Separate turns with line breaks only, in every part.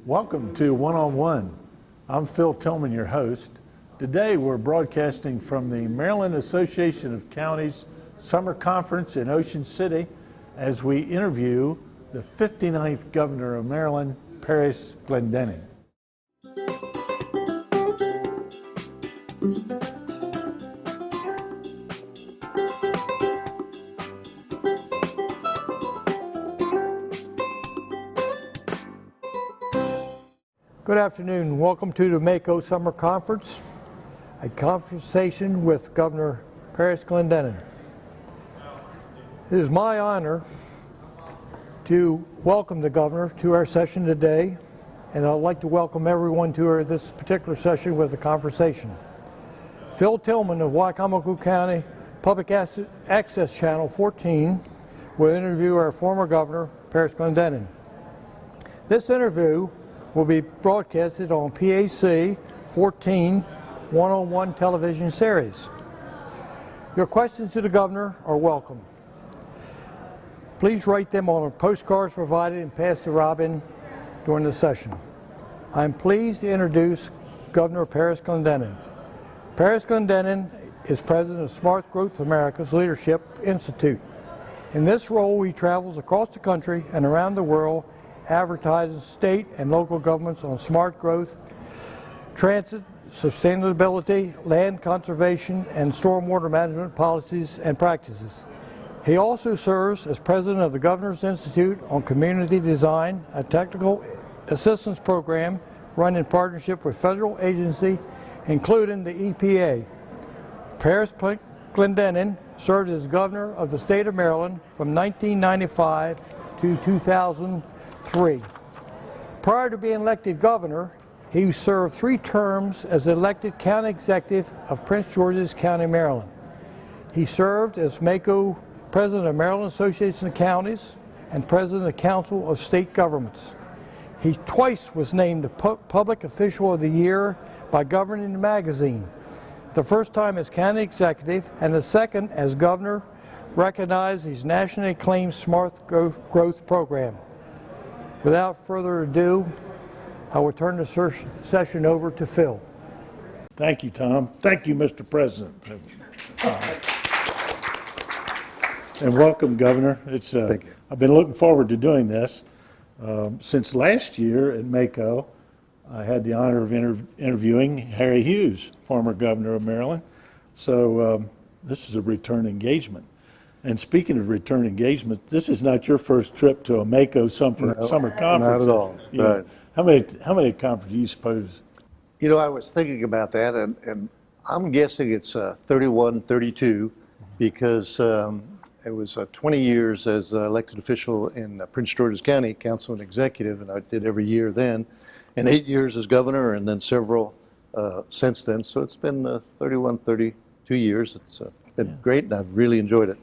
Welcome to One-on-One. I'm Phil Tillman, your host. Today we're broadcasting from the Maryland Association of Counties Summer Conference in Ocean City as we interview the 59th Governor of Maryland, Parris Glendening.
Good afternoon. Welcome to the MACo Summer Conference, a conversation with Governor Parris Glendening. It is my honor to welcome the Governor to our session today, and I'd like to welcome everyone to this particular session with a conversation. Phil Tillman of MACo County Public Access Channel 14 will interview our former Governor, Parris Glendening. This interview will be broadcasted on PAC 14 one-on-one television series. Your questions to the Governor are welcome. Please write them on the postcards provided and pass to Robin during the session. I'm pleased to introduce Governor Parris Glendening. Parris Glendening is president of Smart Growth America's Leadership Institute. In this role, he travels across the country and around the world advertising state and local governments on smart growth, transit, sustainability, land conservation, and stormwater management policies and practices. He also serves as president of the Governor's Institute on Community Design, a technical assistance program run in partnership with federal agencies, including the EPA. Parris Glendening served as governor of the state of Maryland from 1995 to 2003. Prior to being elected governor, he served 3 terms as elected county executive of Prince George's County, Maryland. He served as MACo president of Maryland Association of Counties and president of the Council of State Governments. He twice was named the Public Official of the Year by Glendening magazine, the first time as county executive and the second as governor, recognized his nationally acclaimed Smart Growth program. Without further ado, I will turn the session over to Phil.
Thank you, Tom. Thank you, Mr. President. And welcome, Governor. Thank you. I've been looking forward to doing this. Since last year at MACo, I had the honor of interviewing Harry Hughes, former governor of Maryland. So this is a return engagement. And speaking of return engagement, this is not your first trip to a MACo summer conference.
Not at all. Right.
How many conferences do you suppose?
You know, I was thinking about that, and I'm guessing it's 31, 32, because it was 20 years as elected official in Prince George's County, council and executive, and I did every year then, and 8 years as governor, and then several since then. So it's been 31, 32 years. It's been great, and I've really enjoyed it.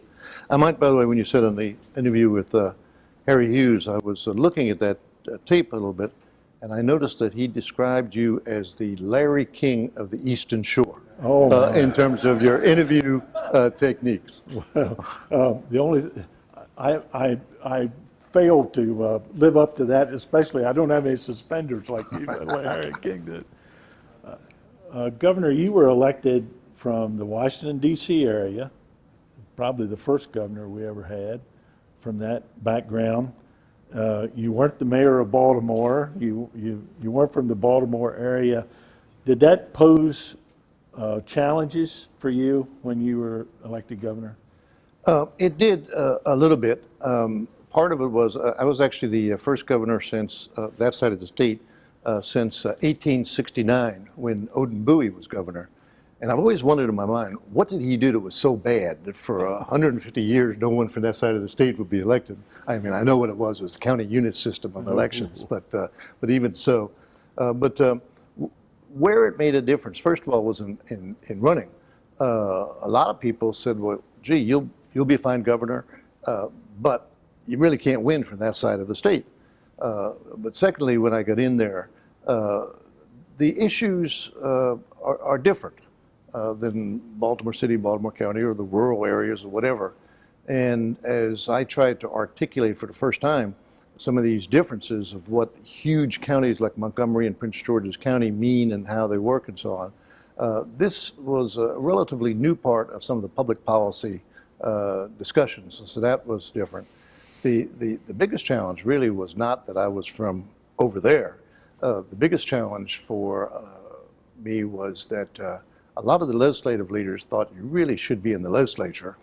I might, by the way, when you said on the interview with Harry Hughes, I was looking at that tape a little bit, and I noticed that he described you as the Larry King of the Eastern Shore in terms of your interview techniques.
Well, I failed to live up to that, especially I don't have any suspenders like you, by the way Harry King did. Governor, you were elected from the Washington, D.C. area, probably the first governor we ever had from that background. You weren't the mayor of Baltimore. You weren't from the Baltimore area. Did that pose challenges for you when you were elected governor?
It did a little bit. Part of it was I was actually the first governor since that side of the state since 1869 when Odin Bowie was governor. And I've always wondered in my mind, what did he do that was so bad that for 150 years no one from that side of the state would be elected? I mean, I know what it was the county unit system of elections, but even so. Where it made a difference, first of all, was in running. A lot of people said, well, gee, you'll be a fine governor, but you really can't win from that side of the state. But secondly, when I got in there, the issues are different than Baltimore City, Baltimore County, or the rural areas or whatever. And as I tried to articulate for the first time, some of these differences of what huge counties like Montgomery and Prince George's County mean and how they work and so on. This was a relatively new part of some of the public policy discussions, so that was different. The biggest challenge really was not that I was from over there. The biggest challenge for me was that a lot of the legislative leaders thought you really should be in the legislature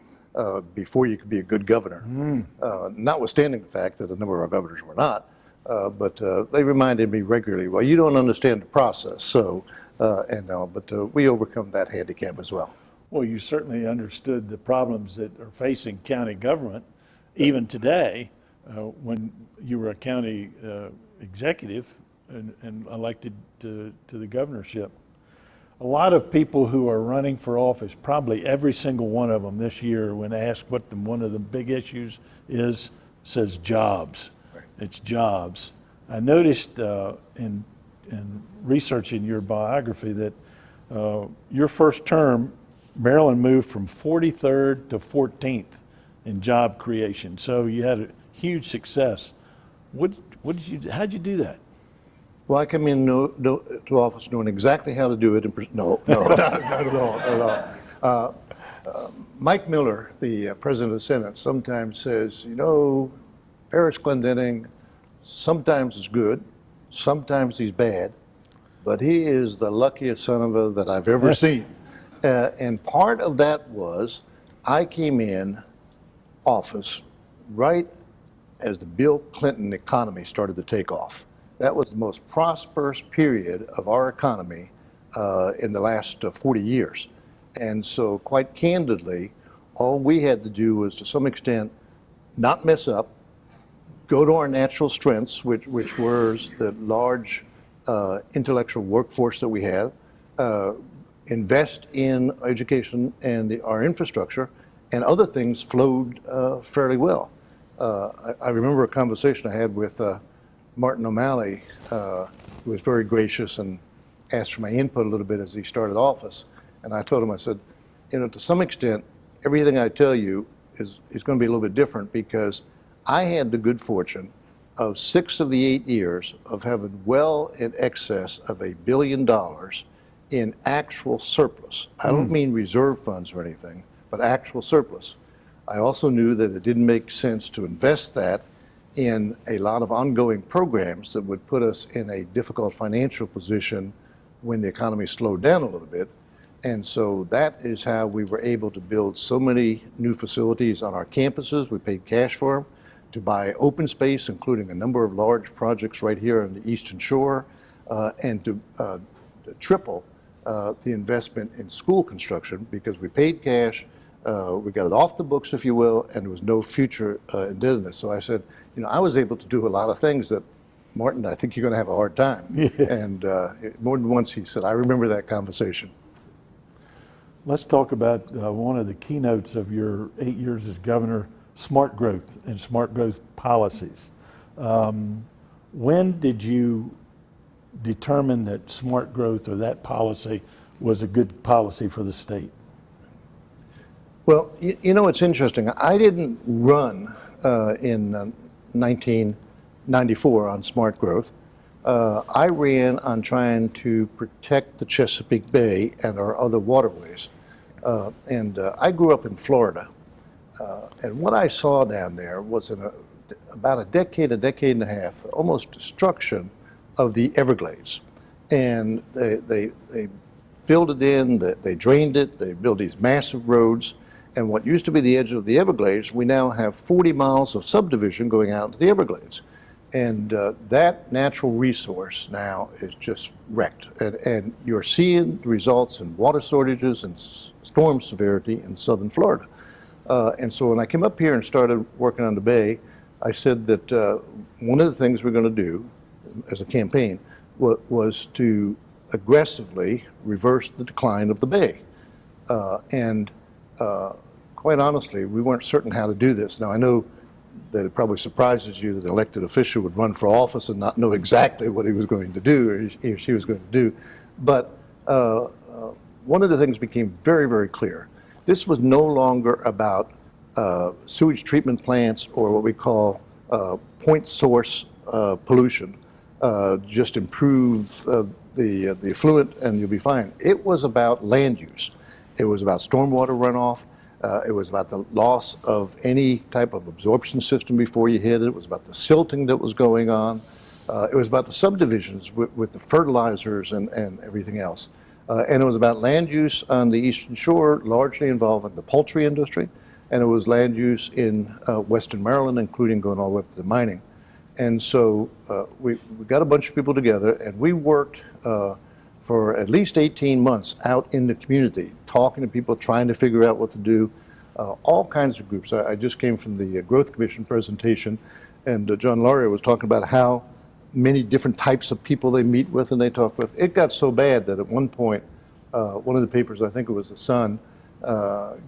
before you could be a good governor. Notwithstanding the fact that a number of our governors were not, but they reminded me regularly, well, you don't understand the process, so, but we overcome that handicap as well.
Well, you certainly understood the problems that are facing county government, even today, when you were a county executive and elected to the governorship. A lot of people who are running for office, probably every single one of them this year, when asked what one of the big issues is, says jobs.
Right.
It's jobs. I noticed in researching your biography that your first term, Maryland moved from 43rd to 14th in job creation. So you had a huge success. How'd you do that?
Well, I come in to office knowing exactly how to do it. No, not at all. Not at all. Mike Miller, the president of the Senate, sometimes says, you know, Parris Glendening sometimes is good, sometimes he's bad, but he is the luckiest son of a that I've ever seen. And part of that was I came in office right as the Bill Clinton economy started to take off. That was the most prosperous period of our economy in the last 40 years. And so quite candidly, all we had to do was to some extent not mess up, go to our natural strengths, which were the large intellectual workforce that we had, invest in education and our infrastructure, and other things flowed fairly well. I remember a conversation I had with Martin O'Malley, who was very gracious and asked for my input a little bit as he started office. And I told him, I said, you know, to some extent, everything I tell you is going to be a little bit different because I had the good fortune of 6 of the 8 years of having well in excess of $1 billion in actual surplus. I don't mean reserve funds or anything, but actual surplus. I also knew that it didn't make sense to invest that in a lot of ongoing programs that would put us in a difficult financial position when the economy slowed down a little bit. And so that is how we were able to build so many new facilities on our campuses. We paid cash for them, to buy open space, including a number of large projects right here on the Eastern Shore, and to triple the investment in school construction because we paid cash, we got it off the books, if you will, and there was no future indebtedness. So I said, you know, I was able to do a lot of things that, Martin, I think you're going to have a hard time. Yeah. And more than once he said, I remember that conversation.
Let's talk about one of the keynotes of your 8 years as governor, smart growth and smart growth policies. When did you determine that smart growth or that policy was a good policy for the state?
Well, you know, it's interesting. I didn't run in 1994 on smart growth. I ran on trying to protect the Chesapeake Bay and our other waterways. I grew up in Florida. And what I saw down there was in about a decade and a half, almost destruction of the Everglades. And they filled it in, they drained it, they built these massive roads. And what used to be the edge of the Everglades, we now have 40 miles of subdivision going out to the Everglades. And that natural resource now is just wrecked. And you're seeing the results in water shortages and storm severity in southern Florida. And so when I came up here and started working on the Bay, I said that one of the things we're going to do as a campaign was to aggressively reverse the decline of the Bay. Quite honestly, we weren't certain how to do this. Now, I know that it probably surprises you that an elected official would run for office and not know exactly what he was going to do or he or she was going to do. But one of the things became very, very clear. This was no longer about sewage treatment plants or what we call point source pollution, just improve the effluent and you'll be fine. It was about land use. It was about stormwater runoff. It was about the loss of any type of absorption system before you hit it. It was about the silting that was going on. It was about the subdivisions with the fertilizers and everything else. And it was about land use on the Eastern Shore, largely involving the poultry industry. And it was land use in Western Maryland, including going all the way up to the mining. And so we got a bunch of people together, and we worked for at least 18 months out in the community, talking to people, trying to figure out what to do, all kinds of groups. I just came from the Growth Commission presentation, and John Laurier was talking about how many different types of people they meet with and they talk with. It got so bad that at one point, one of the papers, I think it was The Sun,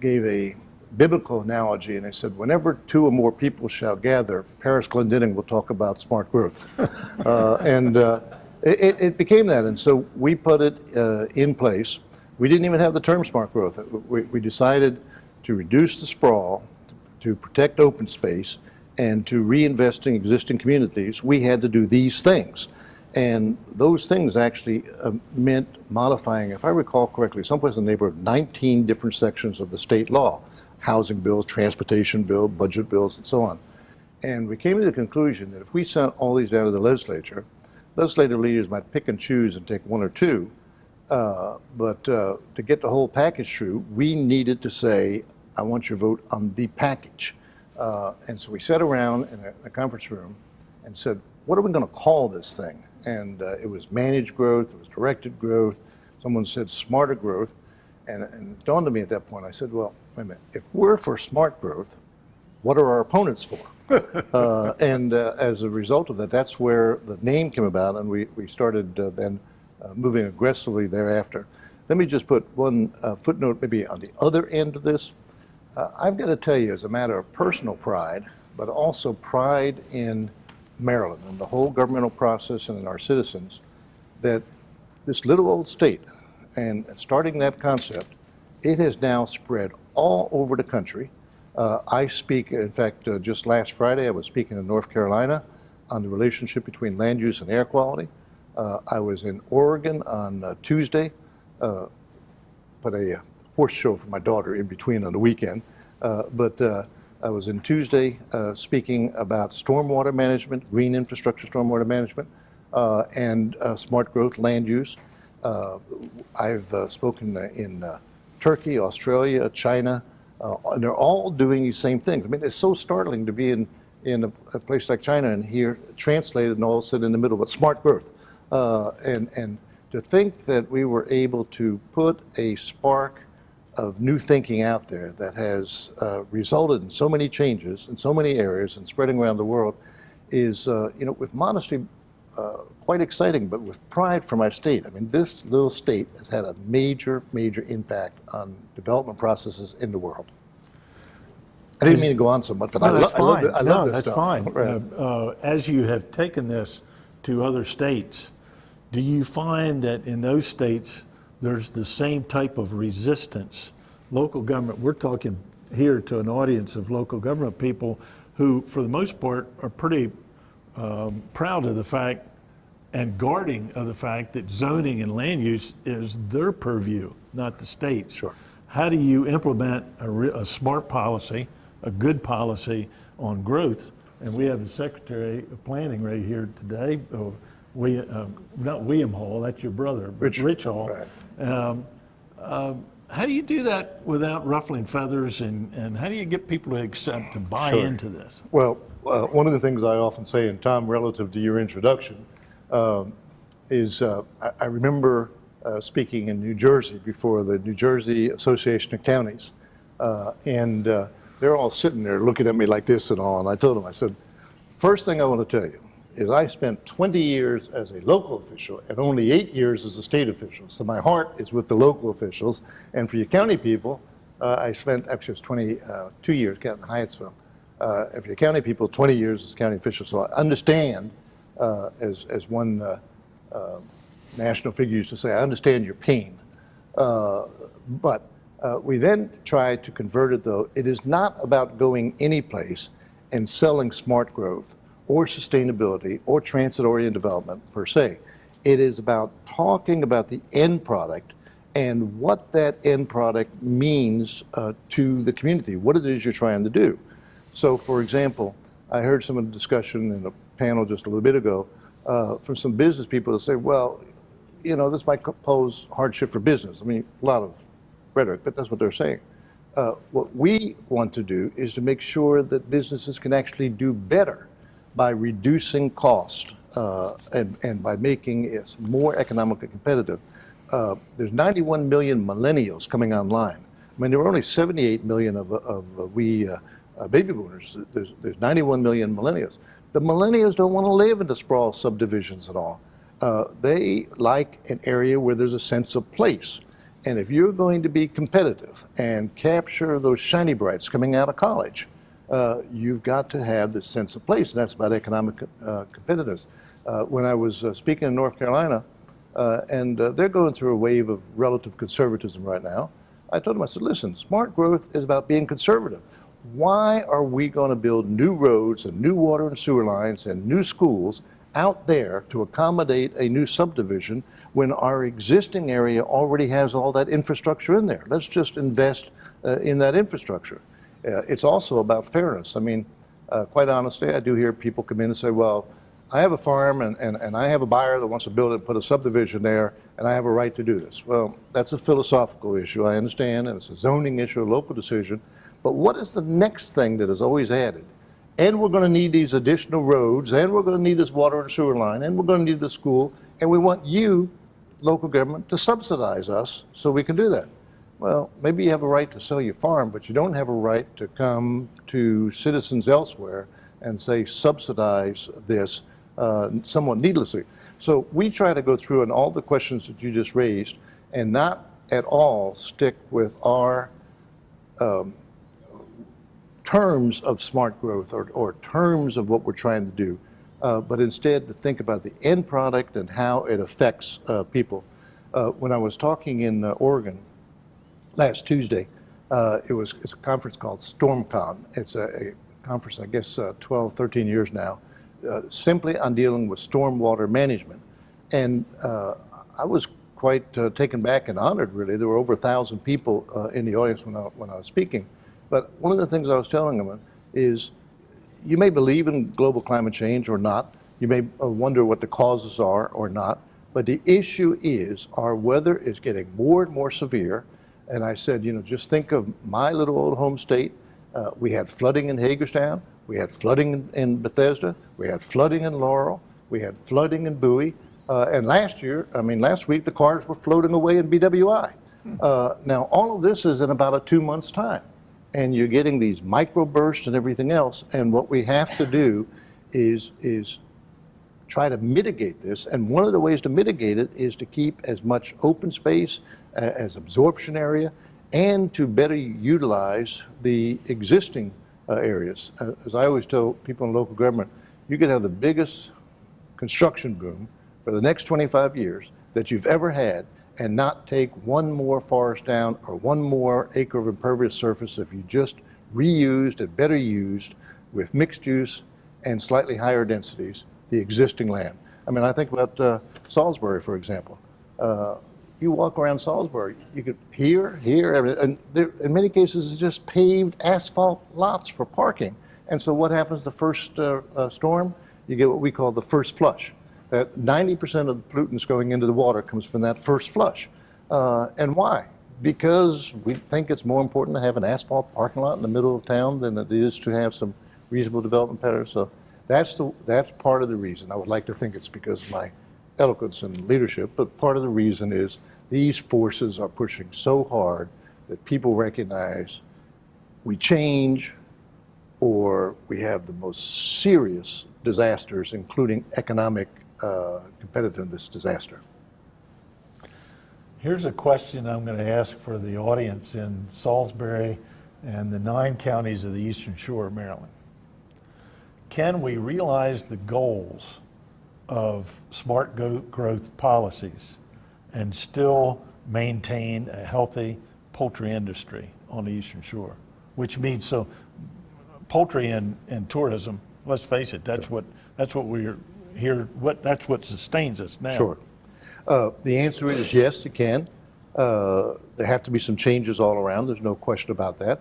gave a biblical analogy, and they said, whenever two or more people shall gather, Parris, Glendening will talk about smart growth. It became that, and so we put it in place. We didn't even have the term smart growth. We decided to reduce the sprawl, to protect open space, and to reinvest in existing communities. We had to do these things. And those things actually meant modifying, if I recall correctly, someplace in the neighborhood of 19 different sections of the state law: housing bills, transportation bill, budget bills, and so on. And we came to the conclusion that if we sent all these down to the legislature, legislative leaders might pick and choose and take one or two, but to get the whole package through, we needed to say, I want your vote on the package. And so we sat around in a conference room and said, what are we going to call this thing? And it was managed growth, it was directed growth, someone said smarter growth, and it dawned on me at that point, I said, well, wait a minute, if we're for smart growth, what are our opponents for? And as a result of that, that's where the name came about, and we started then moving aggressively thereafter. Let me just put one footnote maybe on the other end of this. I've got to tell you, as a matter of personal pride, but also pride in Maryland and the whole governmental process and in our citizens, that this little old state, and starting that concept, it has now spread all over the country. I speak, in fact, just last Friday, I was speaking in North Carolina on the relationship between land use and air quality. I was in Oregon on Tuesday, put a horse show for my daughter in between on the weekend. But I was in Tuesday speaking about stormwater management, green infrastructure stormwater management, and smart growth land use. I've spoken in Turkey, Australia, China, and they're all doing these same things. I mean, it's so startling to be in a place like China and hear translated and all sit in the middle, but smart growth. And to think that we were able to put a spark of new thinking out there that has resulted in so many changes in so many areas and spreading around the world is, with modesty, quite exciting, but with pride for my state. I mean, this little state has had a major, major impact on development processes in the world. I didn't mean to go on so much, but I love this stuff.
Fine.
Right.
As you have taken this to other states, do you find that in those states there's the same type of resistance? Local government, we're talking here to an audience of local government people who, for the most part, are pretty proud of the fact and guarding of the fact that zoning and land use is their purview, not the state's.
Sure.
How do you implement a smart policy, a good policy on growth? And we have the Secretary of Planning right here today, not William Hall, that's your brother, but Rich Hall.
Right.
How do you do that without ruffling feathers, and how do you get people to buy
Sure.
into this?
Well, one of the things I often say, and Tom, relative to your introduction, is I remember speaking in New Jersey before the New Jersey Association of Counties, and they're all sitting there looking at me like this and all, and I told them, I said, first thing I want to tell you is I spent 20 years as a local official and only 8 years as a state official. So my heart is with the local officials. And for you county people, I spent, actually it's 22 years counting Hyattsville. And for you county people, 20 years as a county official. So I understand, as one national figure used to say, I understand your pain. But we then tried to convert it, though. It is not about going any place. and selling smart growth or sustainability or transit-oriented development per se. It is about talking about the end product and what that end product means to the community, what it is you're trying to do. So, for example, I heard some of the discussion in a panel just a little bit ago from some business people that say, well, you know, this might pose hardship for business. I mean, a lot of rhetoric, but that's what they're saying. What we want to do is to make sure that businesses can actually do better by reducing cost and by making it more economically competitive. There's 91 million millennials coming online. I mean, there were only 78 million of baby boomers. There's 91 million millennials. The millennials don't want to live in the sprawl subdivisions at all. They like an area where there's a sense of place. And if you're going to be competitive and capture those shiny brights coming out of college, you've got to have this sense of place, and that's about economic competitiveness. When I was speaking in North Carolina, and they're going through a wave of relative conservatism right now, I told them, I said, listen, smart growth is about being conservative. Why are we going to build new roads and new water and sewer lines and new schools out there to accommodate a new subdivision when our existing area already has all that infrastructure in there? Let's just invest in that infrastructure. It's also about fairness. I mean, quite honestly, I do hear people come in and say, well, I have a farm and I have a buyer that wants to build it and put a subdivision there, and I have a right to do this. Well, that's a philosophical issue, I understand, and it's a zoning issue, a local decision. But what is the next thing that is always added? And we're going to need these additional roads, and we're going to need this water and sewer line, and we're going to need the school, and we want you, local government, to subsidize us so we can do that. Well, maybe you have a right to sell your farm, but you don't have a right to come to citizens elsewhere and say subsidize this somewhat needlessly. So we try to go through and all the questions that you just raised and not at all stick with our terms of smart growth or terms of what we're trying to do, but instead to think about the end product and how it affects people. When I was talking in Oregon last Tuesday, it's a conference called StormCon. It's a conference, I guess, 12, 13 years now, simply on dealing with stormwater management. And I was quite taken back and honored, really. There were over 1,000 people in the audience when I was speaking. But one of the things I was telling them is you may believe in global climate change or not. You may wonder what the causes are or not. But the issue is our weather is getting more and more severe. And I said, you know, just think of my little old home state. We had flooding in Hagerstown. We had flooding in Bethesda. We had flooding in Laurel. We had flooding in Bowie. And last week, the cars were floating away in BWI. Now, all of this is in about a 2 months' time. And you're getting these microbursts and everything else. And what we have to do is try to mitigate this. And one of the ways to mitigate it is to keep as much open space as absorption area and to better utilize the existing areas. As I always tell people in local government, you could have the biggest construction boom for the next 25 years that you've ever had and not take one more forest down or one more acre of impervious surface if you just reused and better used with mixed use and slightly higher densities the existing land. I mean, I think about Salisbury, for example. You walk around Salisbury, you could here, and there, in many cases it's just paved asphalt lots for parking. And so what happens the first storm? You get what we call the first flush. That 90% of the pollutants going into the water comes from that first flush. And why? Because we think it's more important to have an asphalt parking lot in the middle of town than it is to have some reasonable development patterns. So that's part of the reason. I would like to think it's because of my eloquence and leadership, but part of the reason is these forces are pushing so hard that people recognize we change or we have the most serious disasters, including economic competitiveness disaster.
Here's a question I'm going to ask for the audience in Salisbury and the 9 counties of the Eastern Shore of Maryland. Can we realize the goals of smart growth policies and still maintain a healthy poultry industry on the Eastern Shore? Which means, so poultry and tourism, let's face it, that's what we're here, that's what sustains us now.
Sure. The answer is yes, it can. There have to be some changes all around. There's no question about that.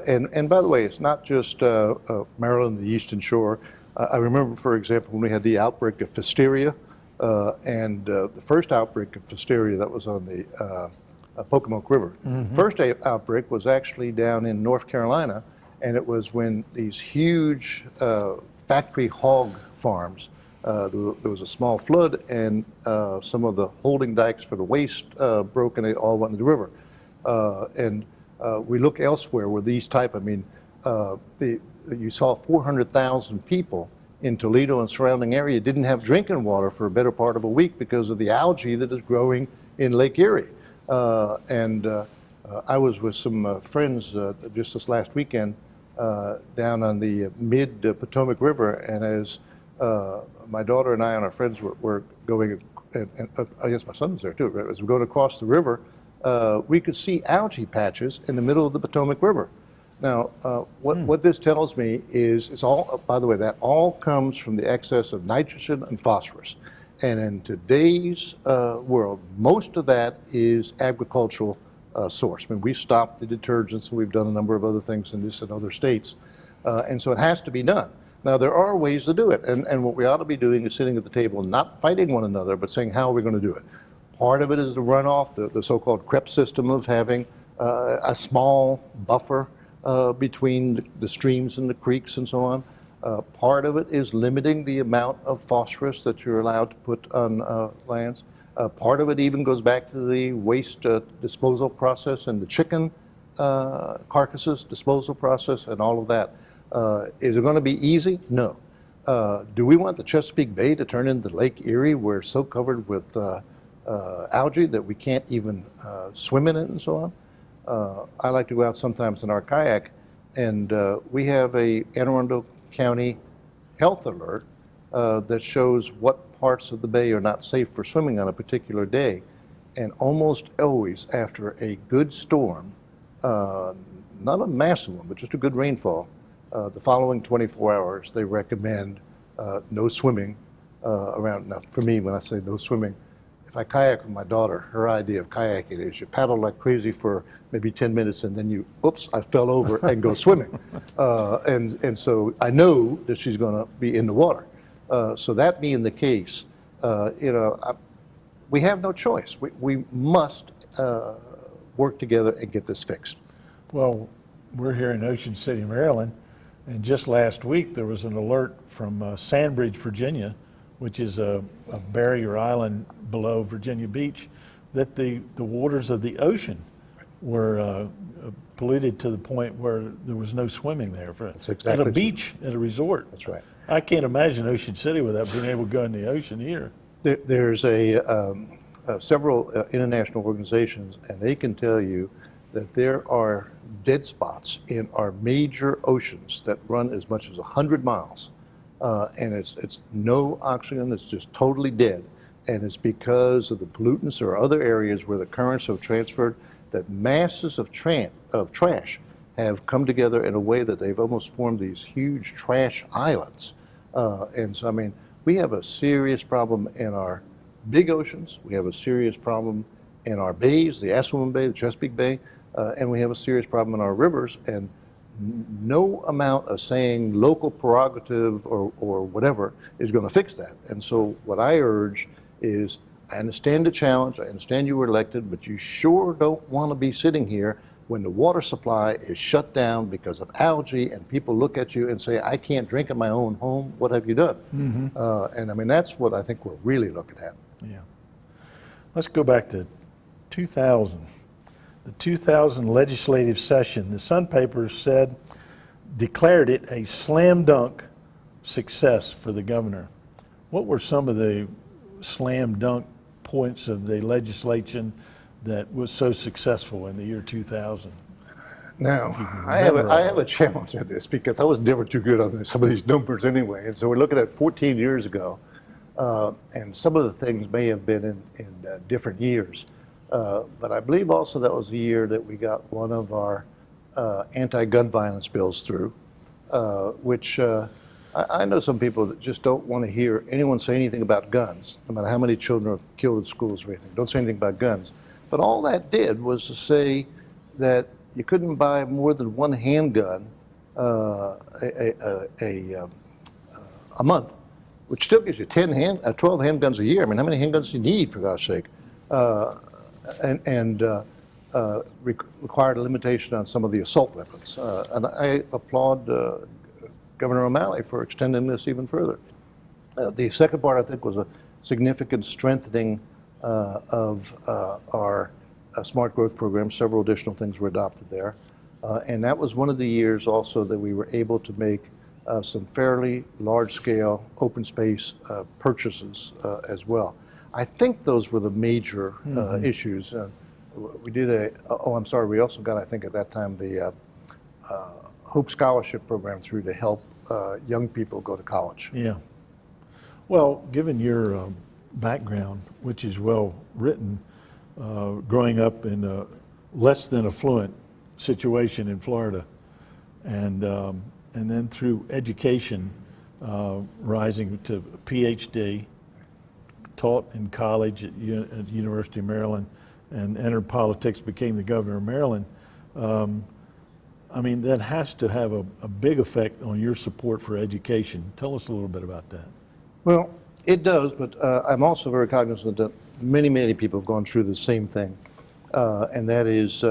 And by the way, it's not just Maryland, the Eastern Shore. I remember, for example, when we had the outbreak of Pfiesteria, and the first outbreak of Pfiesteria that was on the Pocomoke River. First outbreak was actually down in North Carolina, and it was when these huge factory hog farms, there was a small flood, and some of the holding dikes for the waste broke, and they all went into the river. And we look elsewhere where these type, you saw 400,000 people in Toledo and surrounding area didn't have drinking water for a better part of a week because of the algae that is growing in Lake Erie. I was with some friends just this last weekend down on the mid-Potomac River, and as my daughter and I and our friends were going, and I guess my son was there too, right? As we were going across the river, we could see algae patches in the middle of the Potomac River. Now, what this tells me is, it's all, by the way, that all comes from the excess of nitrogen and phosphorus. And in today's world, most of that is agricultural source. We stopped the detergents, and we've done a number of other things in this and other states. And so it has to be done. Now, there are ways to do it. And what we ought to be doing is sitting at the table and not fighting one another, but saying, how are we going to do it? Part of it is the runoff, the so-called CREP system of having a small buffer between the streams and the creeks and so on. Part of it is limiting the amount of phosphorus that you're allowed to put on lands. Part of it even goes back to the waste disposal process and the chicken carcasses disposal process and all of that. Is it going to be easy? No. Do we want the Chesapeake Bay to turn into Lake Erie, where it's so covered with algae that we can't even swim in it and so on? I like to go out sometimes in our kayak, and we have a Anne Arundel County health alert that shows what parts of the bay are not safe for swimming on a particular day. And almost always after a good storm, not a massive one, but just a good rainfall, the following 24 hours, they recommend no swimming around. Now, for me, when I say no swimming, if I kayak with my daughter, her idea of kayaking is you paddle like crazy for maybe 10 minutes and then you, oops, I fell over, and go swimming. And so I know that she's going to be in the water. So that being the case, we have no choice. We must work together and get this fixed.
Well, we're here in Ocean City, Maryland, and just last week there was an alert from Sandbridge, Virginia, which is a barrier island below Virginia Beach, that the waters of the ocean were polluted to the point where there was no swimming there.
That's exactly
at a beach, at a resort.
That's right.
I can't imagine Ocean City without being able to go in the ocean here.
There's several international organizations, and they can tell you that there are dead spots in our major oceans that run as much as 100 miles. And it's no oxygen, it's just totally dead. And it's because of the pollutants or other areas where the currents have transferred, that masses of trash have come together in a way that they've almost formed these huge trash islands. And so, we have a serious problem in our big oceans. We have a serious problem in our bays, the Assateague Bay, the Chesapeake Bay, and we have a serious problem in our rivers. And no amount of saying local prerogative or whatever is going to fix that. And so what I urge is, I understand the challenge, I understand you were elected, but you sure don't want to be sitting here when the water supply is shut down because of algae, and people look at you and say, I can't drink in my own home, what have you done? Mm-hmm. And that's what I think we're really looking at.
Yeah. Let's go back to 2000. The 2000 legislative session, the Sun papers declared it a slam dunk success for the governor. What were some of the slam dunk points of the legislation that was so successful in the year 2000?
Now, I have a challenge in this because I was never too good on some of these numbers anyway. And so we're looking at 14 years ago, and some of the things may have been in different years. But I believe also that was the year that we got one of our anti-gun violence bills through. which I know some people that just don't want to hear anyone say anything about guns, no matter how many children are killed in schools or anything. Don't say anything about guns. But all that did was to say that you couldn't buy more than one handgun a month, which still gives you 12 handguns a year. I mean, how many handguns do you need, for God's sake? Required a limitation on some of the assault weapons. And I applaud Governor O'Malley for extending this even further. The second part, I think, was a significant strengthening of our smart growth program. Several additional things were adopted there. And that was one of the years also that we were able to make some fairly large-scale open space purchases as well. I think those were the major issues. We did we also got, I think at that time, the Hope Scholarship Program through to help young people go to college.
Yeah. Well, given your background, which is well written, growing up in a less than affluent situation in Florida, and then through education, rising to PhD, taught in college at the University of Maryland, and entered politics, became the governor of Maryland. I mean, that has to have a big effect on your support for education. Tell us a little bit about that.
Well, it does, but I'm also very cognizant that many, many people have gone through the same thing, and that is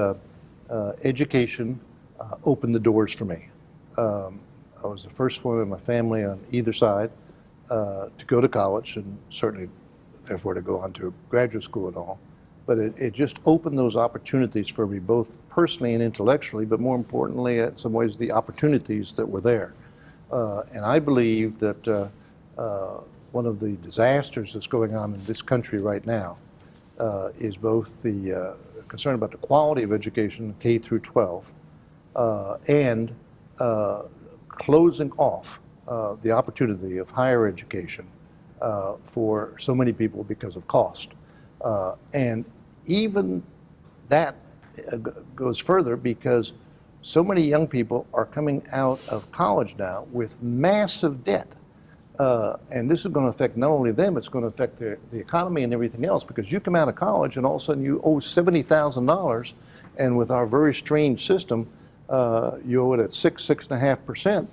education opened the doors for me. I was the first one in my family on either side to go to college, and certainly therefore to go on to graduate school and all. But it just opened those opportunities for me, both personally and intellectually, but more importantly, in some ways, the opportunities that were there. And I believe that one of the disasters that's going on in this country right now is both the concern about the quality of education, K through 12, and closing off the opportunity of higher education for so many people because of cost. And even that goes further because so many young people are coming out of college now with massive debt. And this is going to affect not only them, it's going to affect the economy and everything else, because you come out of college and all of a sudden you owe $70,000, and with our very strange system, you owe it at 6.5%.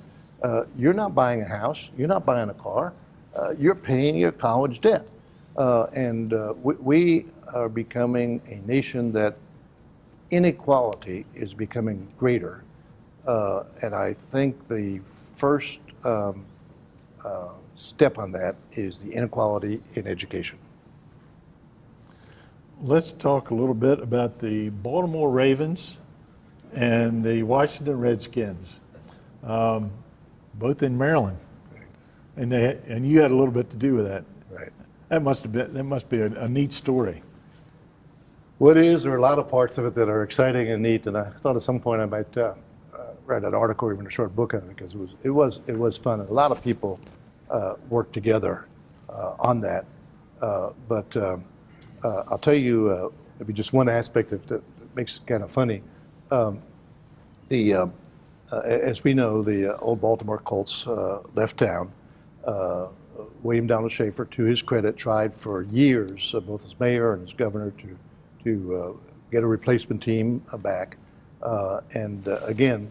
You're not buying a house, you're not buying a car, you're paying your college debt. And we are becoming a nation that inequality is becoming greater. And I think the first step on that is the inequality in education.
Let's talk a little bit about the Baltimore Ravens and the Washington Redskins, both in Maryland, and you had a little bit to do with that.
Right.
That must be a neat story.
What is, there are a lot of parts of it that are exciting and neat, and I thought at some point I might write an article or even a short book on it, because it was fun, and a lot of people worked together on that. But I'll tell you maybe just one aspect that makes it kind of funny. As we know, the old Baltimore Colts left town. William Donald Schaefer, to his credit, tried for years, both as mayor and as governor, to get a replacement team back. And again,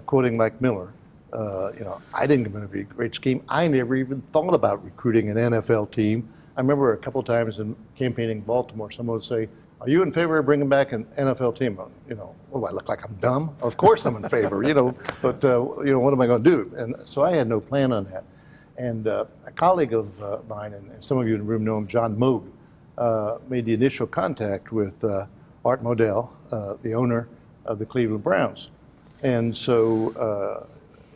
quoting Mike Miller, I didn't think it would be a great scheme. I never even thought about recruiting an NFL team. I remember a couple of times in campaigning in Baltimore, someone would say, "Are you in favor of bringing back an NFL team?" What do I look like? I'm dumb? Of course I'm in favor, but what am I going to do? And so I had no plan on that. And a colleague of mine, and some of you in the room know him, John Moog, made the initial contact with Art Modell, the owner of the Cleveland Browns. And so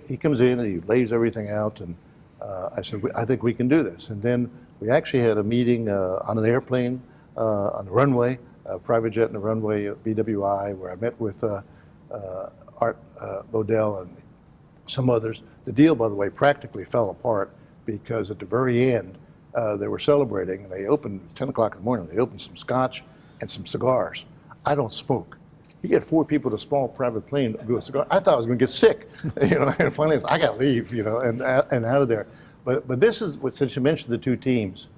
he comes in and he lays everything out, and I said, I think we can do this. And then we actually had a meeting on an airplane on the runway, a private jet on the runway at BWI, where I met with Art Modell and some others. The deal, by the way, practically fell apart because at the very end, they were celebrating, and they opened, 10 o'clock in the morning, they opened some scotch and some cigars. I don't smoke, You get 4 people in a small private plane. I thought I was going to get sick, and finally I got to leave, and out of there. But this is what, since you mentioned the 2 teams,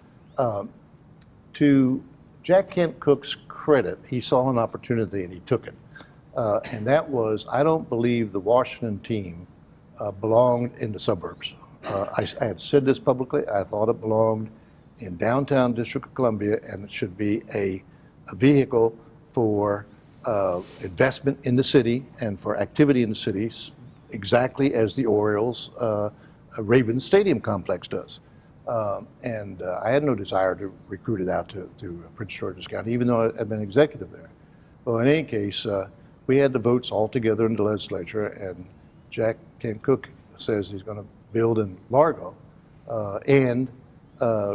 to Jack Kent Cooke's credit, he saw an opportunity and he took it. And that was, I don't believe the Washington team belonged in the suburbs. I have said this publicly. I thought it belonged in downtown District of Columbia, and it should be a vehicle for investment in the city and for activity in the cities, exactly as the Orioles Ravens Stadium complex does. And I had no desire to recruit it out to Prince George's County, even though I had been executive there. Well, in any case, we had the votes all together in the legislature, and Jack Kent Cooke says he's going to build in Largo, and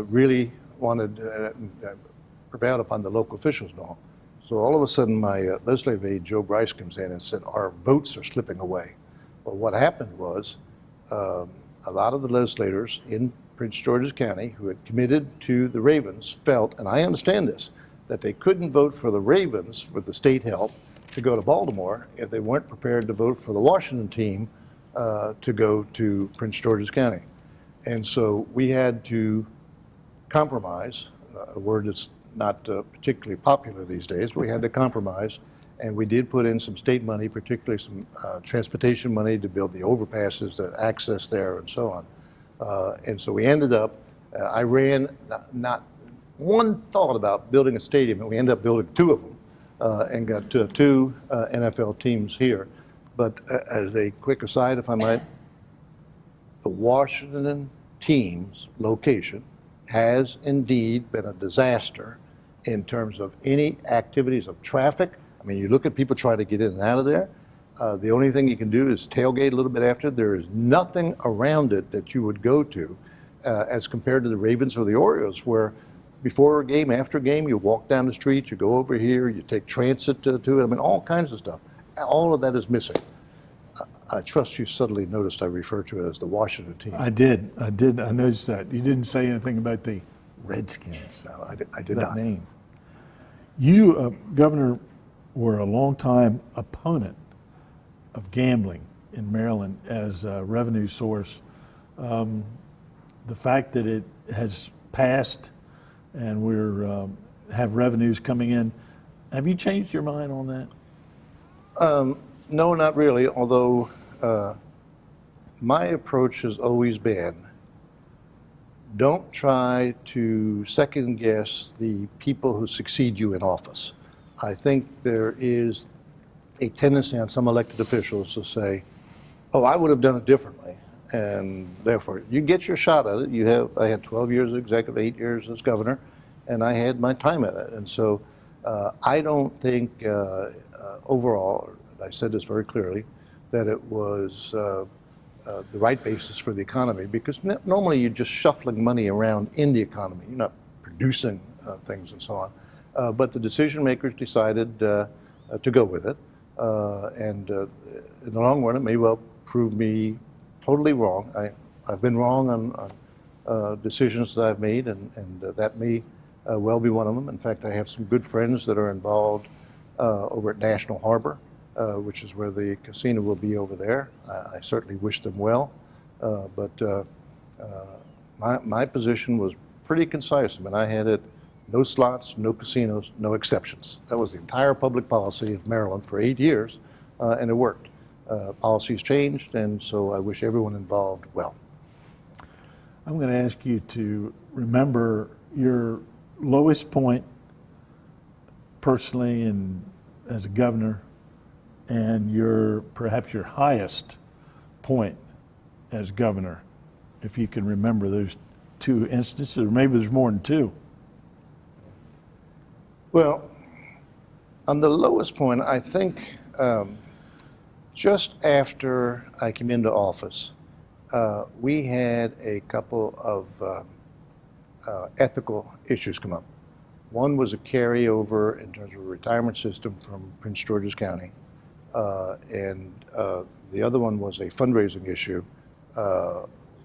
really wanted, prevailed upon the local officials and all. So all of a sudden, my legislative aide, Joe Bryce, comes in and said, our votes are slipping away. Well, what happened was a lot of the legislators in Prince George's County who had committed to the Ravens felt, and I understand this, that they couldn't vote for the Ravens with the state help to go to Baltimore if they weren't prepared to vote for the Washington team to go to Prince George's County. And so we had to compromise, a word that's not particularly popular these days, but we had to compromise, and we did put in some state money, particularly some transportation money to build the overpasses, the access there, and so on. And so we ended up, I ran not one thought about building a stadium, and we ended up building 2 of them and got 2 NFL teams here. But as a quick aside, if I might, the Washington team's location has indeed been a disaster in terms of any activities of traffic. I mean, you look at people trying to get in and out of there. The only thing you can do is tailgate a little bit after. There is nothing around it that you would go to as compared to the Ravens or the Orioles, where before a game, after a game, you walk down the street, you go over here, you take transit to it. I mean, all kinds of stuff. All of that is missing. I trust you subtly noticed I referred to it as the Washington team.
I did. I noticed that. You didn't say anything about the Redskins.
No, I did
that
not.
name. You, Governor, were a longtime opponent of gambling in Maryland as a revenue source. The fact that it has passed and we're have revenues coming in, have you changed your mind on that?
No, not really, although my approach has always been, don't try to second guess the people who succeed you in office. I think there is a tendency on some elected officials to say, oh, I would have done it differently. And therefore, you get your shot at it. I had 12 years as executive, 8 years as governor, and I had my time at it. And so I don't think overall, I said this very clearly, that it was the right basis for the economy, because normally you're just shuffling money around in the economy. You're not producing things and so on. But the decision makers decided to go with it. And in the long run, it may well prove me totally wrong. I've been wrong on decisions that I've made, and that may well be one of them. In fact, I have some good friends that are involved over at National Harbor, which is where the casino will be over there. I certainly wish them well, but my position was pretty concise. I mean, I had it, no slots, no casinos, no exceptions. That was the entire public policy of Maryland for 8 years, and it worked. Policies changed, and so I wish everyone involved well.
I'm going to ask you to remember your lowest point personally and as a governor, and perhaps your highest point as governor, if you can remember those 2 instances, or maybe there's more than 2.
Well, on the lowest point, I think just after I came into office, we had a couple of ethical issues come up. One was a carryover in terms of a retirement system from Prince George's County, and the other one was a fundraising issue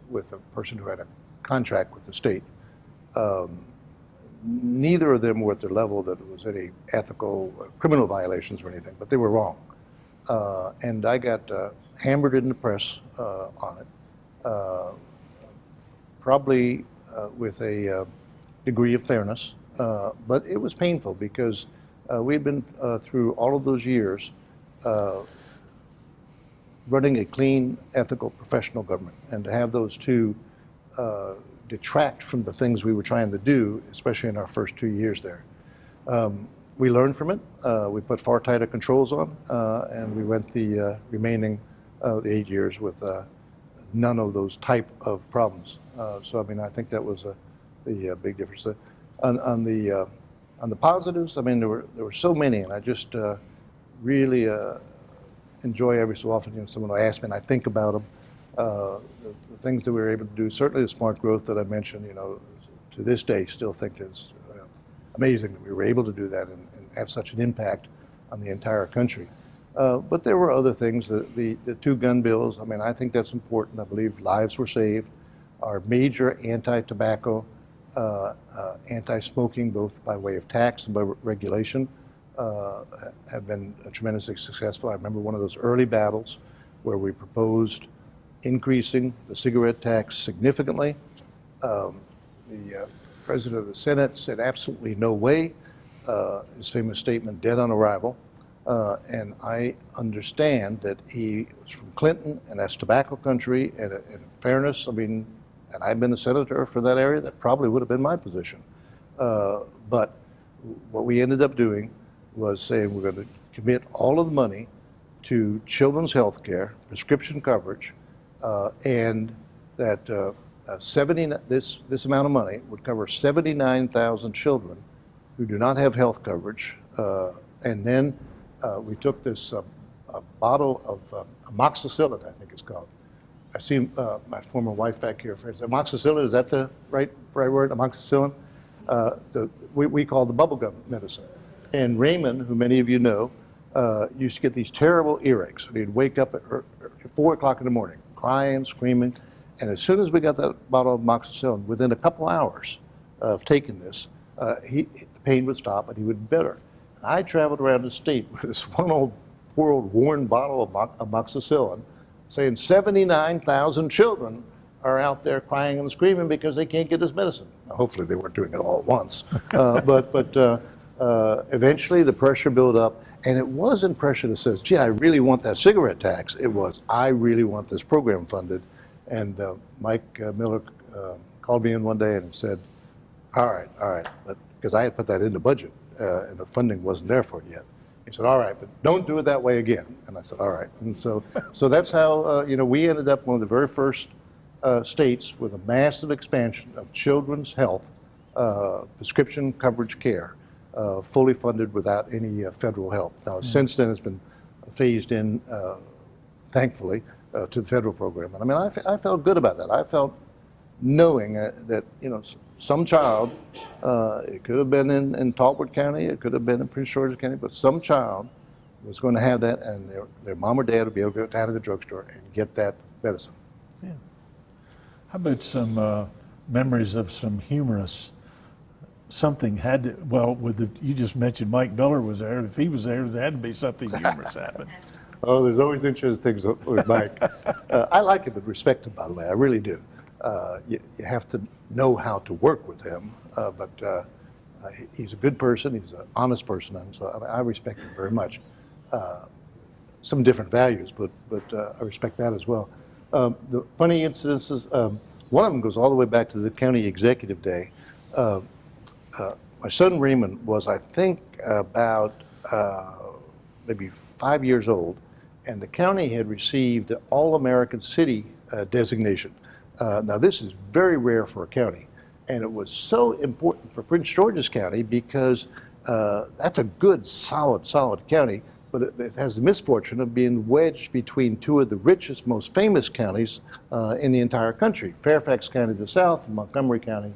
with a person who had a contract with the state. neither of them were at the level that it was any ethical criminal violations or anything, but they were wrong. And I got hammered in the press on it, probably with a degree of fairness, but it was painful because we'd been through all of those years running a clean, ethical, professional government, and to have those two detract from the things we were trying to do, especially in our first 2 years there. We learned from it. We put far tighter controls on, and we went the remaining the 8 years with none of those type of problems. So I mean, I think that was the big difference. On the positives, I mean, there were so many, and I just really enjoy every so often, you know, someone will ask me and I think about them. The things that we were able to do, certainly the smart growth that I mentioned, you know, to this day still think it's amazing that we were able to do that and have such an impact on the entire country. But there were other things, the two gun bills, I mean, I think that's important. I believe lives were saved. Our major anti-tobacco, anti-smoking, both by way of tax and by regulation, have been tremendously successful. I remember one of those early battles where we proposed increasing the cigarette tax significantly. The president of the Senate said absolutely no way, his famous statement, dead on arrival. And I understand that he was from Clinton, and that's tobacco country, and in fairness, I mean, and I've been a senator for that area, that probably would have been my position. But what we ended up doing was saying we're going to commit all of the money to children's health care, prescription coverage, and that this amount of money would cover 79,000 children who do not have health coverage. And then we took this bottle of amoxicillin, I think it's called. I see my former wife back here. Amoxicillin, is that the right word, amoxicillin? We call the bubblegum medicine. And Raymond, who many of you know, used to get these terrible earaches. And he'd wake up at 4 o'clock in the morning, crying, screaming. And as soon as we got that bottle of amoxicillin, within a couple hours of taking this, the pain would stop and he would be better. And I traveled around the state with this poor old worn bottle of amoxicillin, saying 79,000 children are out there crying and screaming because they can't get this medicine. Now, hopefully they weren't doing it all at once, but eventually the pressure built up, and it wasn't pressure that says, gee, I really want that cigarette tax. It was, I really want this program funded. And Mike Miller called me in one day and said, all right, but because I had put that in the budget and the funding wasn't there for it yet. He said, all right, but don't do it that way again. And I said, all right. And so that's how, we ended up one of the very first states with a massive expansion of children's health, prescription coverage care, fully funded without any federal help. Now, since then, it's been phased in, thankfully, to the federal program. And I mean, I felt good about that. I felt knowing that, some child, it could have been in Talbot County, it could have been in Prince George's County, but some child was going to have that, and their mom or dad would be able to go down to the drugstore and get that medicine.
Yeah. How about some memories of some humorous, something had to, well, you just mentioned Mike Miller was there. If he was there had to be something humorous happen.
Oh, there's always interesting things with Mike. I like him and respect him, by the way, I really do. You have to know how to work with him, but he's a good person, he's an honest person, and so I respect him very much. Some different values, but I respect that as well. The funny incidences, one of them goes all the way back to the county executive day. My son Raymond was, I think, about maybe 5 years old, and the county had received an All-American City designation. Now, this is very rare for a county, and it was so important for Prince George's County because that's a good, solid county, but it has the misfortune of being wedged between two of the richest, most famous counties in the entire country, Fairfax County to the south and Montgomery County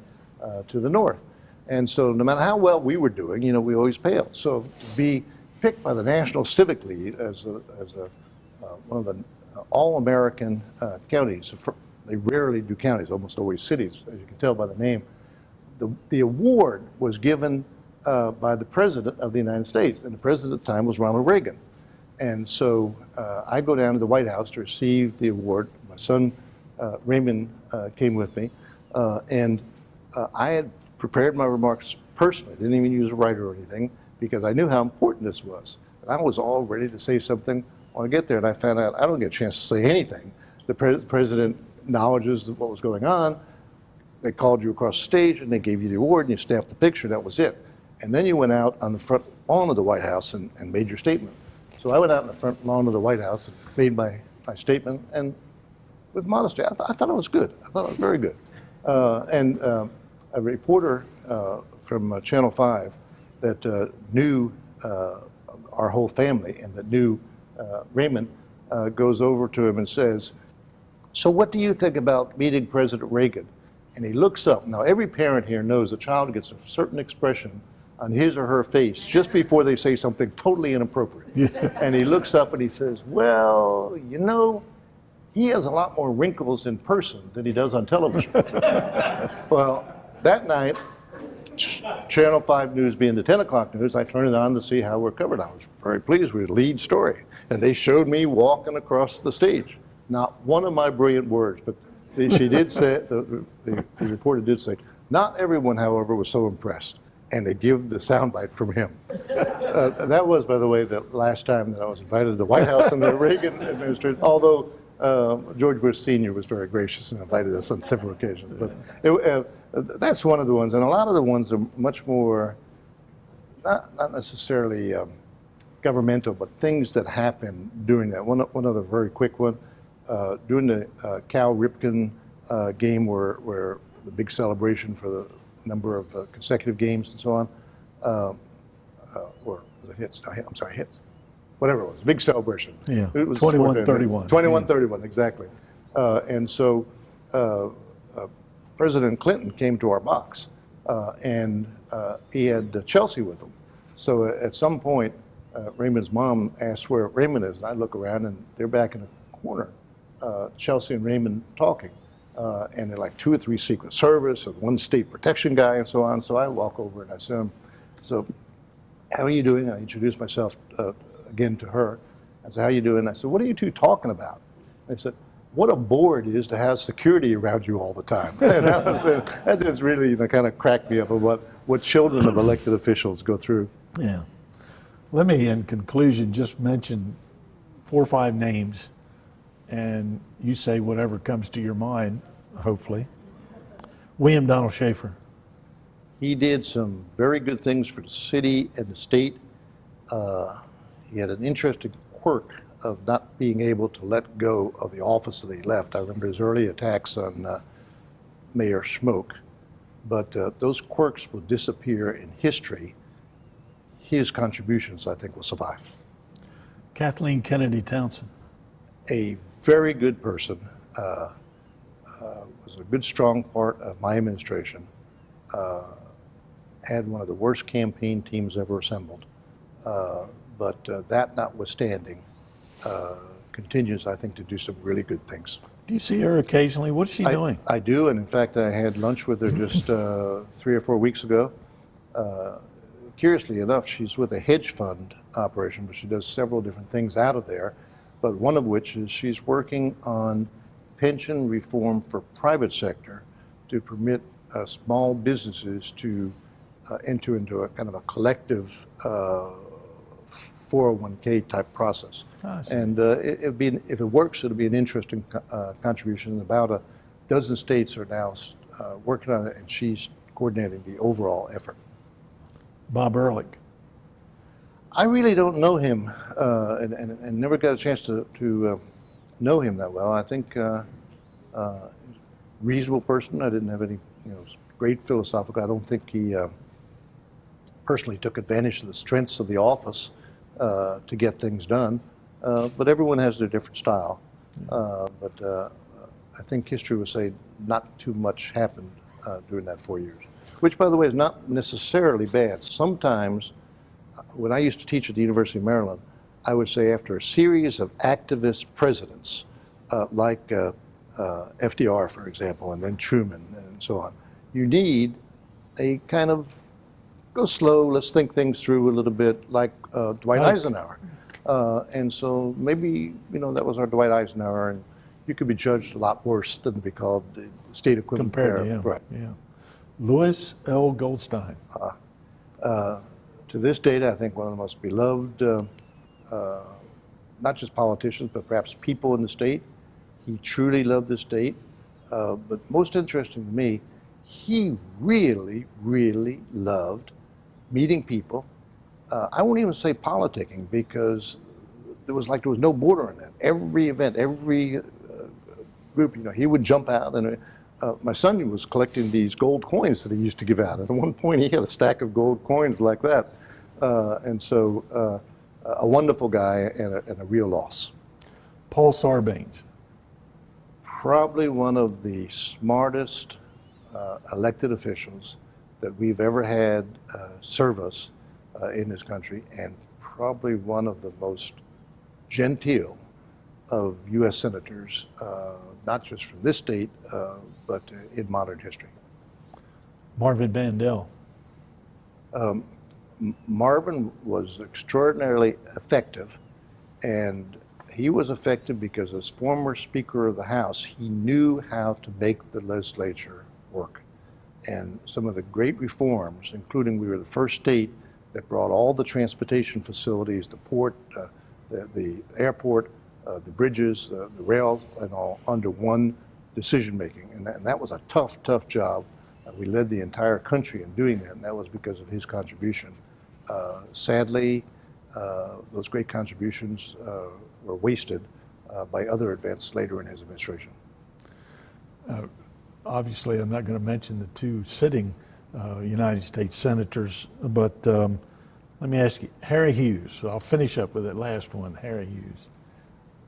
to the north. And so no matter how well we were doing, we always failed. So to be picked by the National Civic League as one of the all-American counties, they rarely do counties, almost always cities, as you can tell by the name. the award was given by the President of the United States, and the President at the time was Ronald Reagan. And so I go down to the White House to receive the award. My son Raymond came with me, and I had prepared my remarks personally. Didn't even use a writer or anything because I knew how important this was. And I was all ready to say something when I get there, and I found out I don't get a chance to say anything. The President acknowledges what was going on. They called you across the stage, and they gave you the award, and you snapped the picture. That was it. And then you went out on the front lawn of the White House and made your statement. So I went out on the front lawn of the White House and made my statement, and with modesty, I thought it was good. I thought it was very good. And a reporter from Channel 5 that knew our whole family and that knew Raymond goes over to him and says, "So what do you think about meeting President Reagan?" And he looks up. Now, every parent here knows a child gets a certain expression on his or her face just before they say something totally inappropriate. And he looks up and he says, "Well, you know, he has a lot more wrinkles in person than he does on television." Well, that night, Channel 5 News being the 10 o'clock news, I turned it on to see how we're covered. I was very pleased with the lead story. And they showed me walking across the stage. Not one of my brilliant words, but she did say, the reporter did say, "Not everyone, however, was so impressed." And they give the soundbite from him. That was, by the way, the last time that I was invited to the White House in the Reagan administration, although George Bush Sr. was very gracious and invited us on several occasions. But that's one of the ones, and a lot of the ones are much more, not necessarily governmental, but things that happen during that. One other very quick one, during the Cal Ripken game where the big celebration for the number of consecutive games and so on, or was it hits? I'm sorry, hits. Whatever it was, big celebration.
Yeah,
It was
21-31.
21-31, exactly. And so President Clinton came to our box, and he had Chelsea with him. So at some point, Raymond's mom asked where Raymond is, and I look around, and they're back in the corner, Chelsea and Raymond talking. And they're like 2 or 3 Secret Service and 1 state protection guy and so on. So I walk over and I said, "So how are you doing?" I introduced myself again to her. I said, "How are you doing?" I said, "What are you two talking about?" They said, "What a bore it is to have security around you all the time." And that just really kind of cracked me up of what children of elected officials go through.
Yeah. Let me, in conclusion, just mention 4 or 5 names, and you say whatever comes to your mind, hopefully. William Donald Schaefer.
He did some very good things for the city and the state. He had an interesting quirk of not being able to let go of the office that he left. I remember his early attacks on Mayor Schmoke, but those quirks will disappear in history. His contributions, I think, will survive.
Kathleen Kennedy Townsend.
A very good person, was a good, strong part of my administration, had one of the worst campaign teams ever assembled. But that notwithstanding, continues, I think, to do some really good things.
Do you see her occasionally? What's she doing?
I do, and in fact, I had lunch with her just 3 or 4 weeks ago. Curiously enough, she's with a hedge fund operation, but she does several different things out of there. But one of which is she's working on pension reform for private sector to permit small businesses to enter into a kind of a collective 401k type process. And it'd be, if it works, it'll be an interesting contribution. About a dozen states are now working on it, and she's coordinating the overall effort.
Bob Ehrlich.
I really don't know him, and never got a chance to know him that well. I think reasonable person. I didn't have any, great philosophical. I don't think he personally took advantage of the strengths of the office to get things done. But everyone has their different style. But I think history would say not too much happened during that 4 years, which, by the way, is not necessarily bad. Sometimes, when I used to teach at the University of Maryland, I would say after a series of activist presidents, like FDR, for example, and then Truman, and so on, you need a kind of go slow, let's think things through a little bit, like Dwight
Right.
Eisenhower. And so maybe, that was our Dwight Eisenhower, and you could be judged a lot worse than to be called the state equivalent
Compared to
there.
him,
Right.
yeah. Louis L. Goldstein.
To this date, I think one of the most beloved, not just politicians, but perhaps people in the state. He truly loved the state. But most interesting to me, he really, really loved meeting people. I won't even say politicking, because there was no border in that. Every event, every group, he would jump out. And my son was collecting these gold coins that he used to give out. And at one point, he had a stack of gold coins like that. And so a wonderful guy and a real loss.
Paul Sarbanes.
Probably one of the smartest elected officials that we've ever had serve us in this country, and probably one of the most genteel of U.S. senators, not just from this state, but in modern history.
Marvin Mandel.
Marvin was extraordinarily effective, and he was effective because as former Speaker of the House, he knew how to make the legislature work. And some of the great reforms, including we were the first state that brought all the transportation facilities, the port, the airport, the bridges, the rails, and all under one decision-making. And that was a tough, tough job. We led the entire country in doing that, and that was because of his contribution. Sadly, those great contributions were wasted by other events later in his administration.
Obviously, I'm not going to mention the two sitting United States senators, but let me ask you, Harry Hughes. I'll finish up with that last one, Harry Hughes.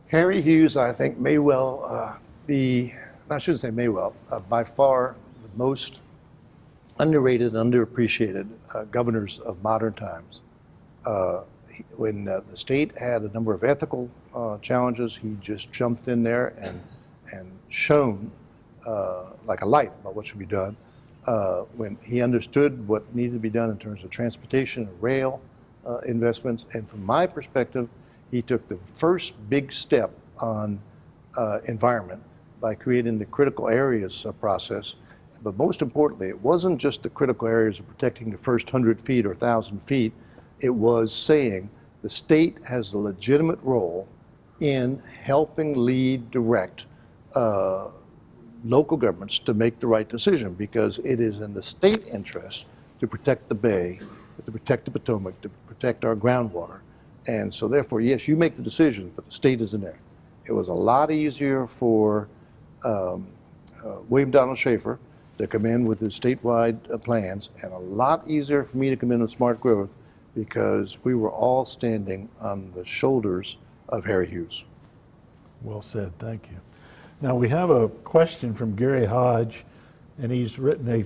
Harry Hughes, I think, may well be, I shouldn't say may well, by far the most underrated, underappreciated governors of modern times. When the state had a number of ethical challenges, he just jumped in there and shone like a light about what should be done. When he understood what needed to be done in terms of transportation and rail investments, and from my perspective, he took the first big step on environment by creating the critical areas process. But most importantly, it wasn't just the critical areas of protecting the first 100 feet or 1,000 feet. It was saying the state has a legitimate role in helping lead, direct local governments to make the right decision, because it is in the state interest to protect the bay, to protect the Potomac, to protect our groundwater. And so therefore, yes, you make the decisions, but the state is in there. It was a lot easier for William Donald Schaefer to come in with his statewide plans, and a lot easier for me to come in with smart growth, because we were all standing on the shoulders of Harry Hughes.
Well said, thank you. Now we have a question from Gary Hodge, and he's written a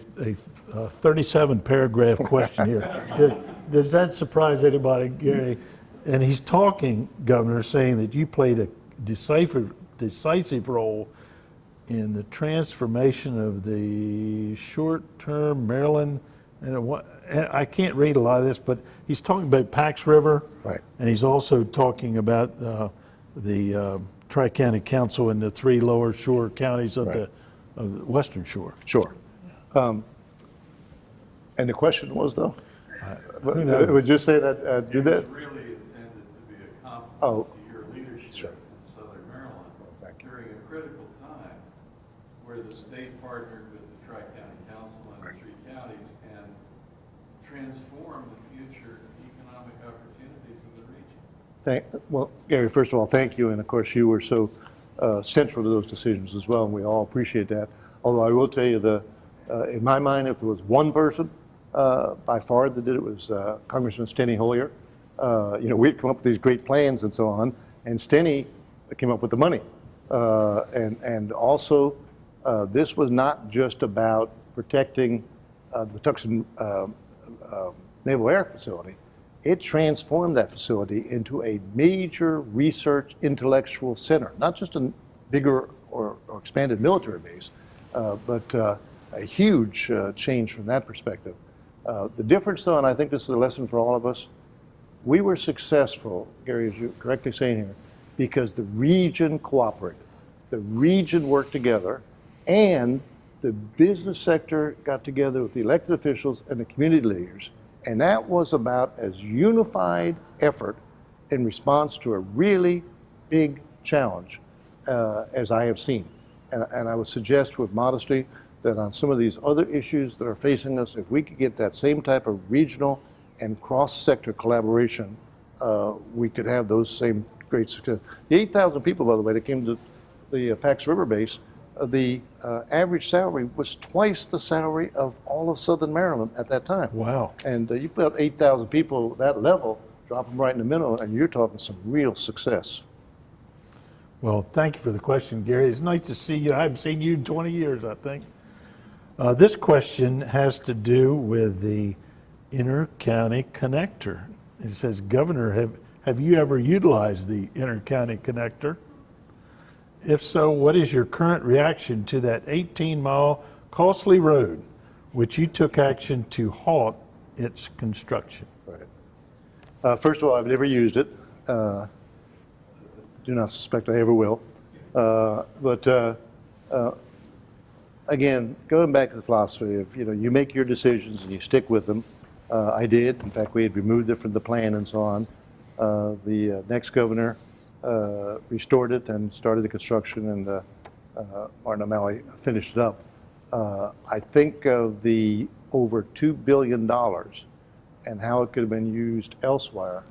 37-paragraph question here. Does that surprise anybody, Gary? And he's talking, Governor, saying that you played a decisive role in the transformation of the short-term Maryland, and I can't read a lot of this, but he's talking about Pax River,
Right.
and he's also talking about the Tri-County Council in the three lower shore counties of
Right.
the Western Shore.
Sure. And the question was, though?
Who knows?
Would you say that, did that?
It was really intended to be a compliment
Oh.
to your leadership
Sure.
in Southern Maryland
Thank you.
during a critical time where the state partnered with the Tri-County Council and the three counties and transformed the future economic opportunities in the region.
Well, Gary, first of all, thank you. And of course, you were so central to those decisions as well, and we all appreciate that. Although I will tell you, in my mind, if there was one person by far that did it, was Congressman Steny Hoyer. We'd come up with these great plans and so on, and Steny came up with the money. And also, this was not just about protecting the Patuxent Naval Air Facility. It transformed that facility into a major research intellectual center, not just a bigger or expanded military base, but a huge change from that perspective. The difference, though, and I think this is a lesson for all of us, we were successful, Gary, as you're correctly saying here, because the region cooperated. The region worked together, and the business sector got together with the elected officials and the community leaders. And that was about as unified effort in response to a really big challenge as I have seen. And I would suggest with modesty that on some of these other issues that are facing us, if we could get that same type of regional and cross-sector collaboration, we could have those same great success. The 8,000 people, by the way, that came to the Pax River base, the average salary was twice the salary of all of Southern Maryland at that time.
Wow.
And you put 8,000 people at that level, drop them right in the middle, and you're talking some real success.
Well, thank you for the question, Gary. It's nice to see you. I haven't seen you in 20 years, I think. This question has to do with the inter-county connector. It says, Governor, have you ever utilized the inter-county connector? If so, what is your current reaction to that 18-mile costly road, which you took action to halt its construction?
Right. First of all, I've never used it. Do not suspect I ever will. Again, going back to the philosophy of, you make your decisions and you stick with them. I did. In fact, we had removed it from the plan and so on. The next governor restored it and started the construction, and Martin O'Malley finished it up. I think of the over $2 billion and how it could have been used elsewhere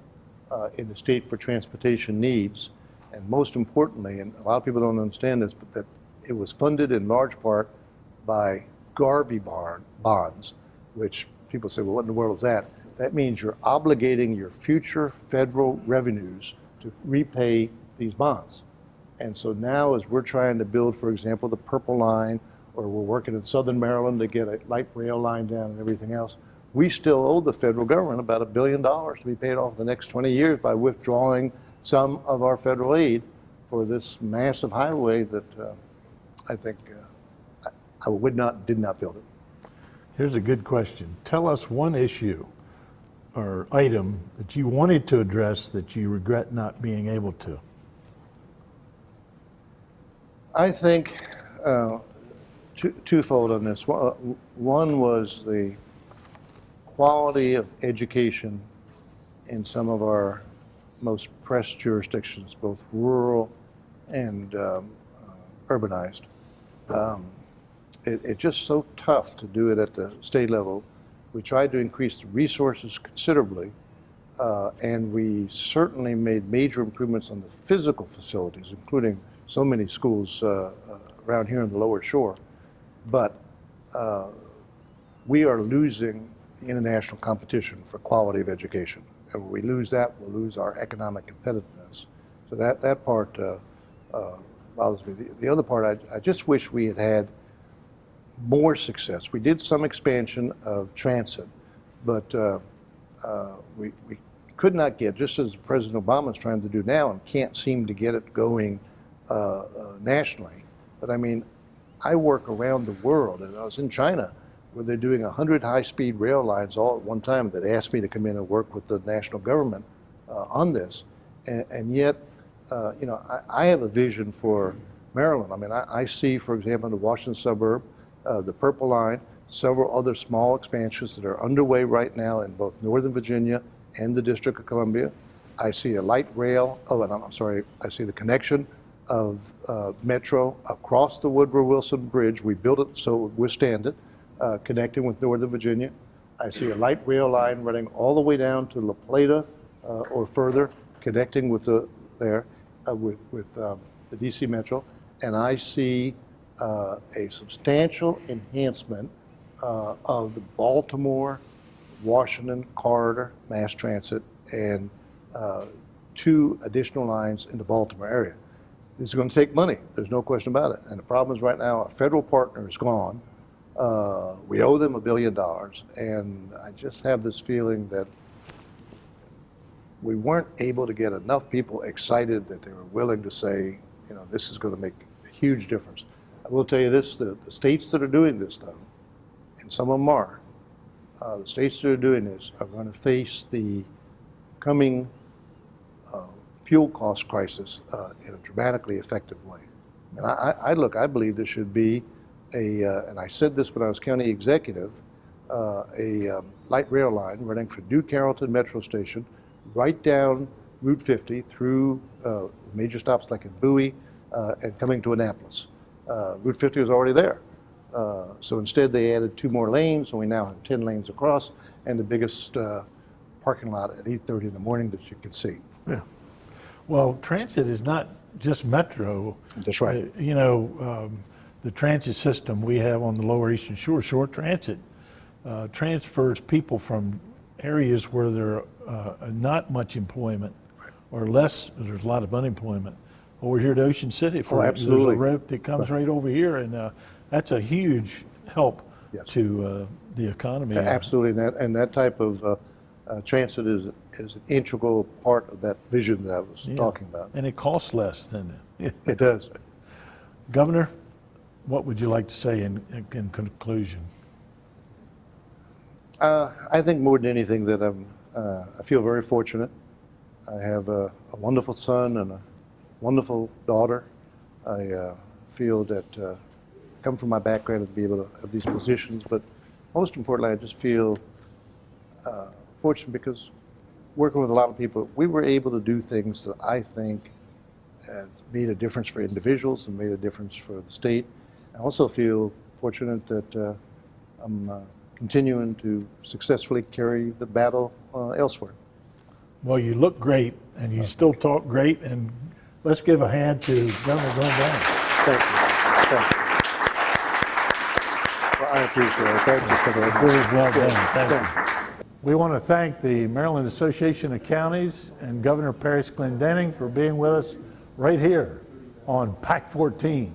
in the state for transportation needs. And most importantly, and a lot of people don't understand this, but that it was funded in large part by Garvey bonds, which people say, well, what in the world is that? That means you're obligating your future federal revenues to repay these bonds. And so now as we're trying to build, for example, the Purple Line, or we're working in Southern Maryland to get a light rail line down and everything else, we still owe the federal government about $1 billion to be paid off the next 20 years by withdrawing some of our federal aid for this massive highway that I think I did not build it.
Here's a good question. Tell us one issue or item that you wanted to address that you regret not being able to.
I think twofold on this. One was the quality of education in some of our most pressed jurisdictions, both rural and urbanized. It's just so tough to do it at the state level. We tried to increase the resources considerably, and we certainly made major improvements on the physical facilities, including so many schools around here in the Lower Shore. But we are losing the international competition for quality of education. And when we lose that, we'll lose our economic competitiveness. So that part bothers me. The other part, I just wish we had had more success. We did some expansion of transit, but we could not get, just as President Obama is trying to do now and can't seem to get it going nationally. But I mean, I work around the world, and I was in China where they're doing 100 high-speed rail lines all at one time that asked me to come in and work with the national government on this. And yet, I have a vision for Maryland. I mean, I see, for example, in the Washington suburb, the Purple Line, several other small expansions that are underway right now in both Northern Virginia and the District of Columbia. I see a light rail, I see the connection of Metro across the Woodrow Wilson Bridge. We built it so it would withstand it, connecting with Northern Virginia. I see a light rail line running all the way down to La Plata or further, connecting with the DC Metro. And I see a substantial enhancement of the Baltimore-Washington corridor mass transit and 2 additional lines in the Baltimore area. This is going to take money. There's no question about it. And the problem is right now our federal partner is gone. We owe them $1 billion. And I just have this feeling that we weren't able to get enough people excited that they were willing to say, this is going to make a huge difference. I will tell you this, the states that are doing this, though, and some of them are, the states that are doing this are going to face the coming fuel cost crisis in a dramatically effective way. And I believe there should be and I said this when I was county executive, a light rail line running from New Carrollton Metro Station right down Route 50 through major stops like in Bowie and coming to Annapolis. Route 50 was already there. So instead they added 2 more lanes, and we now have 10 lanes across, and the biggest parking lot at 8:30 in the morning that you can see.
Yeah. Well, transit is not just Metro.
That's right.
You know, the transit system we have on the Lower Eastern Shore, short transit, transfers people from areas where there not much employment or less, there's a lot of unemployment, over here to Ocean City.
Absolutely.
There's a route that comes right over here, and that's a huge help
Yes.
to the economy.
Absolutely, and that type of transit is an integral part of that vision that I was talking about.
And it costs less than
It does.
Governor, what would you like to say in conclusion?
I think more than anything that I feel very fortunate. I have a wonderful son and a wonderful daughter. I feel that come from my background to be able to have these positions, but most importantly, I just feel fortunate because working with a lot of people, we were able to do things that I think has made a difference for individuals and made a difference for the state. I also feel fortunate that I'm continuing to successfully carry the battle elsewhere.
Well, you look great, and you still talk great, and let's give a hand to Governor Glendening.
Thank you. Thank you. Well, I appreciate it. Thank you so much.
Very well done. Thank you. We want to thank the Maryland Association of Counties and Governor Parris Glendening for being with us right here on PAC 14.